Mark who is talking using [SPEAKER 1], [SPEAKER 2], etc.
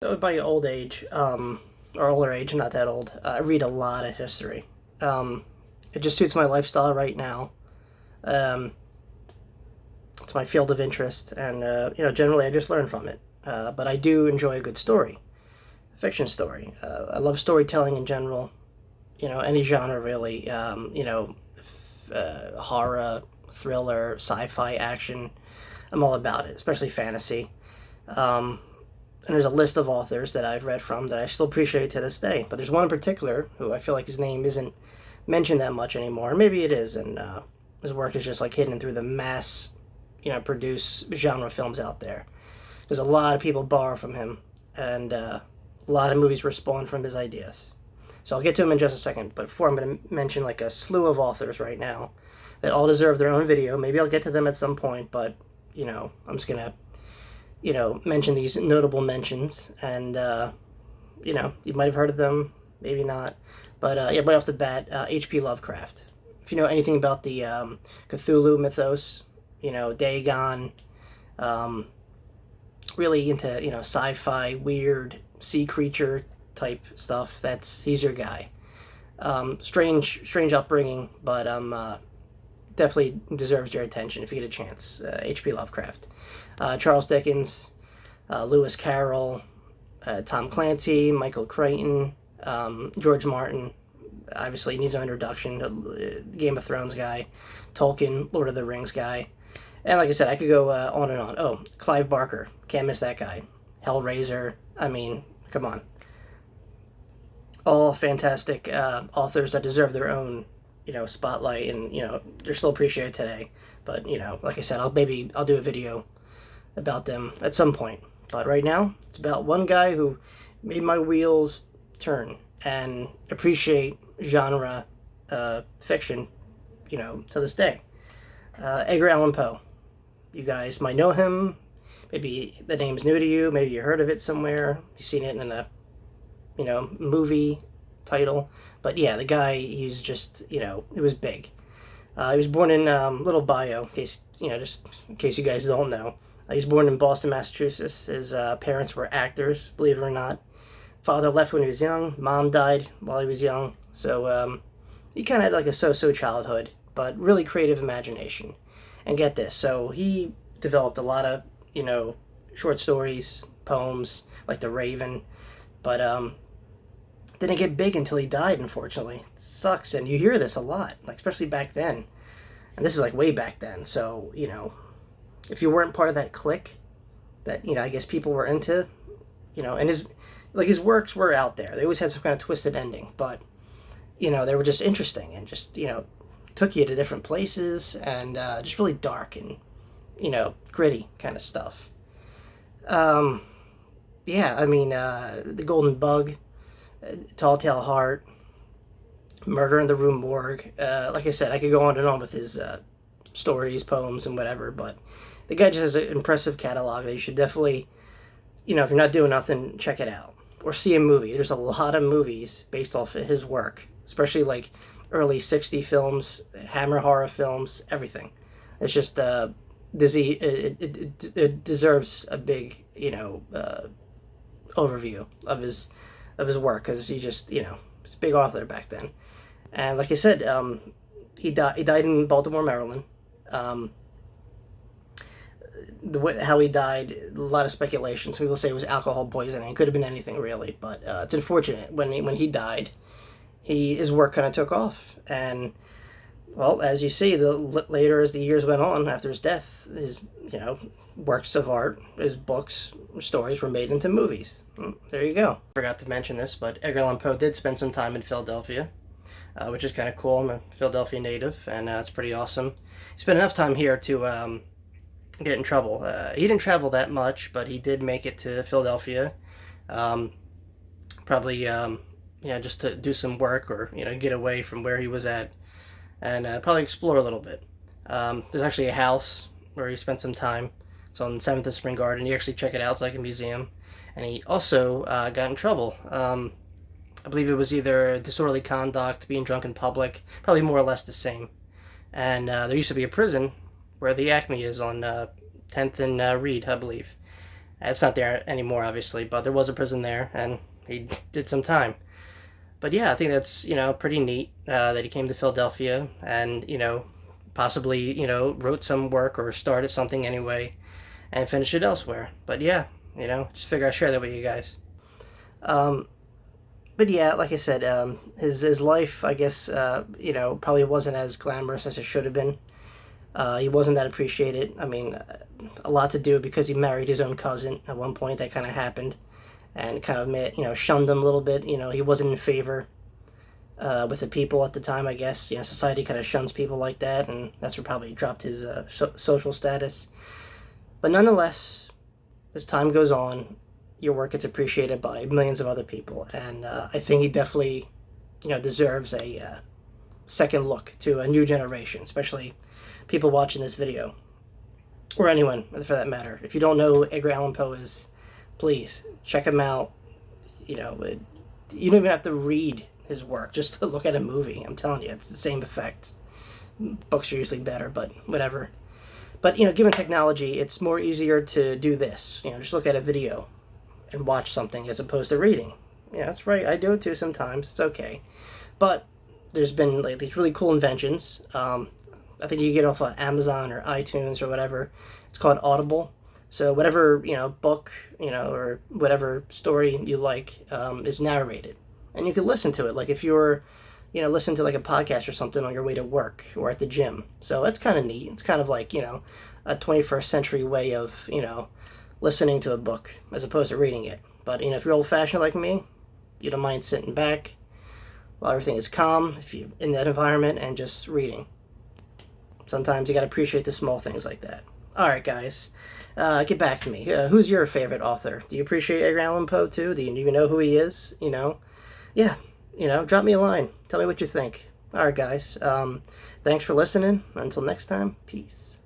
[SPEAKER 1] So by old age, or older age, not that old, I read a lot of history. Um, it just suits my lifestyle right now. Um, it's my field of interest, and generally I just learn from it. But I do enjoy a good story, fiction story. I love storytelling in general. Any genre really. Horror, thriller, sci-fi, action. I'm all about it, especially fantasy. Um, and there's a list of authors that I've read from that I still appreciate to this day. But there's one in particular who I feel like his name isn't mentioned that much anymore. Maybe it is, and his work is just like hidden through the mass, produce genre films out there. Because a lot of people borrow from him, and a lot of movies were spawned from his ideas. So I'll get to him in just a second. But before, I'm going to mention like a slew of authors right now that all deserve their own video. Maybe I'll get to them at some point, but I'm just gonna mention these notable mentions, and you might have heard of them, maybe not, but yeah, right off the bat, H.P. Lovecraft. If you know anything about the Cthulhu mythos, Dagon, um, really into sci-fi, weird sea creature type stuff, he's your guy. Strange upbringing, but definitely deserves your attention if you get a chance. H.P. Lovecraft, Charles Dickens, Lewis Carroll, Tom Clancy, Michael Crichton, George Martin. Obviously needs no introduction. Game of Thrones guy, Tolkien, Lord of the Rings guy, and like I said, I could go on and on. Oh, Clive Barker, can't miss that guy. Hellraiser. I mean, come on. All fantastic authors that deserve their own spotlight, and they're still appreciated today. But like I said, I'll do a video about them at some point. But right now, it's about one guy who made my wheels turn and appreciate genre fiction, to this day. Edgar Allan Poe. You guys might know him. Maybe the name's new to you. Maybe you heard of it somewhere. You've seen it in a, movie title. But yeah, the guy, he's just, it was big. He was born in little bio, in case, just in case you guys don't know. He was born in Boston, Massachusetts. His parents were actors, believe it or not. Father left when he was young. Mom died while he was young. So he kind of had like a so-so childhood, but really creative imagination. And get this, so he developed a lot of, short stories, poems, like The Raven, but didn't get big until he died, unfortunately. It sucks, and you hear this a lot, like especially back then. And this is like way back then, so, if you weren't part of that clique that, I guess people were into, and his works were out there. They always had some kind of twisted ending, but, they were just interesting and just, took you to different places, and just really dark and, gritty kind of stuff. Yeah, I mean, The Golden Bug, Tall Tale Heart, Murder in the Rue Morgue. Like I said, I could go on and on with his stories, poems, and whatever, but the guy just has an impressive catalog that you should definitely, if you're not doing nothing, check it out. Or see a movie. There's a lot of movies based off of his work, especially like early 60 films, Hammer horror films, everything. It's just, it deserves a big, overview of his work, because he just, he's a big author back then. And like I said, he died in Baltimore, Maryland. How he died, a lot of speculation. Some people say it was alcohol poisoning. It could have been anything really, but it's unfortunate. When he died, his work kind of took off, and well, as you see, later as the years went on after his death, his works of art, his books, stories were made into movies. There you go. Forgot to mention this, but Edgar Allan Poe did spend some time in Philadelphia, which is kind of cool. I'm a Philadelphia native, and it's pretty awesome. He spent enough time here to get in trouble. He didn't travel that much, but he did make it to Philadelphia. Probably, just to do some work, or get away from where he was at, and probably explore a little bit. There's actually a house where he spent some time. It's on 7th and Spring Garden. You actually check it out. It's like a museum. And he also got in trouble. I believe it was either disorderly conduct, being drunk in public, probably more or less the same. And there used to be a prison where the Acme is on 10th and Reed, I believe. It's not there anymore, obviously, but there was a prison there, and he did some time. But yeah, I think that's, pretty neat that he came to Philadelphia and, possibly, wrote some work or started something anyway and finished it elsewhere. But yeah, just figure I'd share that with you guys. Um, but yeah, like I said, his life, I guess, probably wasn't as glamorous as it should have been. He wasn't that appreciated. I mean, a lot to do because he married his own cousin at one point. That kind of happened, and kind of made, shunned him a little bit. He wasn't in favor with the people at the time. I guess society kind of shuns people like that, and that's what probably dropped his social status. But nonetheless, as time goes on, your work gets appreciated by millions of other people, and I think he definitely, deserves a second look to a new generation, especially people watching this video, or anyone for that matter. If you don't know who Edgar Allan Poe is, please check him out. You don't even have to read his work just to look at a movie. I'm telling you, it's the same effect. Books are usually better, but whatever. But given technology, it's more easier to do this. Just look at a video and watch something as opposed to reading. Yeah, that's right. I do it too sometimes. It's okay. But there's been like these really cool inventions. I think you get off of Amazon or iTunes or whatever. It's called Audible. So whatever book or whatever story you like is narrated, and you can listen to it. Like if you're listen to like a podcast or something on your way to work or at the gym. So that's kind of neat. It's kind of like a 21st century way of listening to a book as opposed to reading it. But if you're old fashioned like me, you don't mind sitting back while everything is calm if you're in that environment and just reading. Sometimes you got to appreciate the small things like that. All right, guys, get back to me. Who's your favorite author? Do you appreciate Edgar Allan Poe too? Do you even know who he is? Yeah, drop me a line. Tell me what you think. All right, guys. Thanks for listening. Until next time, peace.